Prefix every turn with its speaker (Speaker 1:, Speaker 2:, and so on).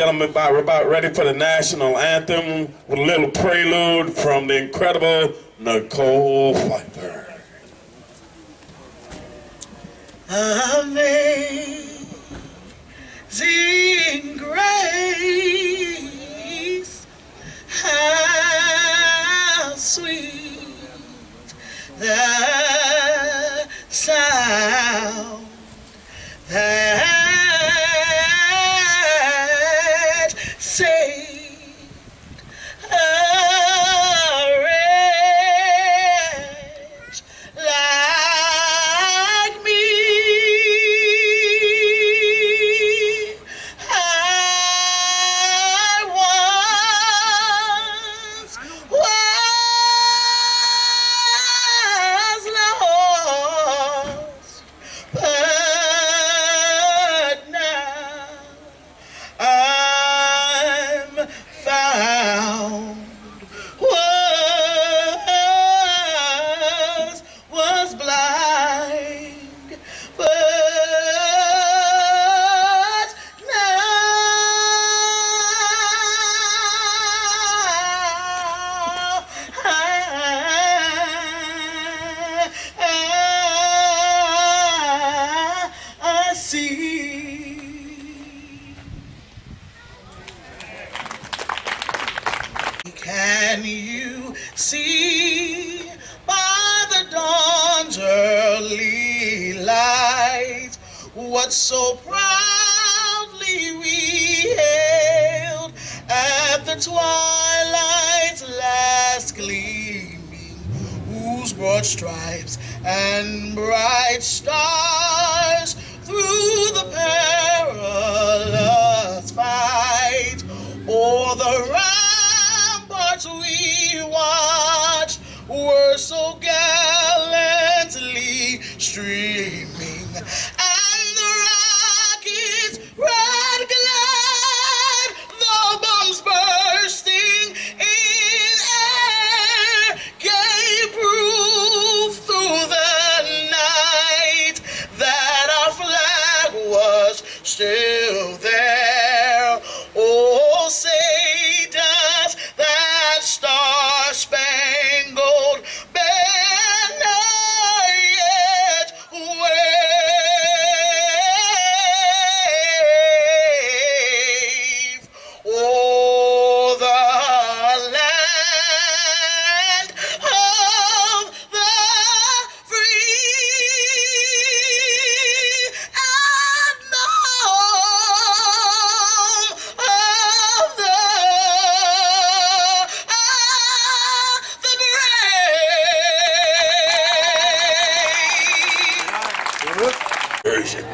Speaker 1: Gentlemen, we're about ready for the national anthem with a little prelude from the incredible Nicole Phifer.
Speaker 2: Amazing grace, how sweet the sound that saved a wretch like me. I once was lost, but now I'm found. Was blind, but now I see. Can you see by the dawn's early light what so proudly we hailed at the twilight's last gleaming, whose broad stripes and bright stars through the perilous fight o'er the ramparts we watched were so gallantly streaming, and the rockets' red glare, the bombs bursting in air, gave proof through the night that our flag was still there. Oh, say does that star-spangled banner yet wave o'er the land of the free and the home of the brave.
Speaker 1: Version.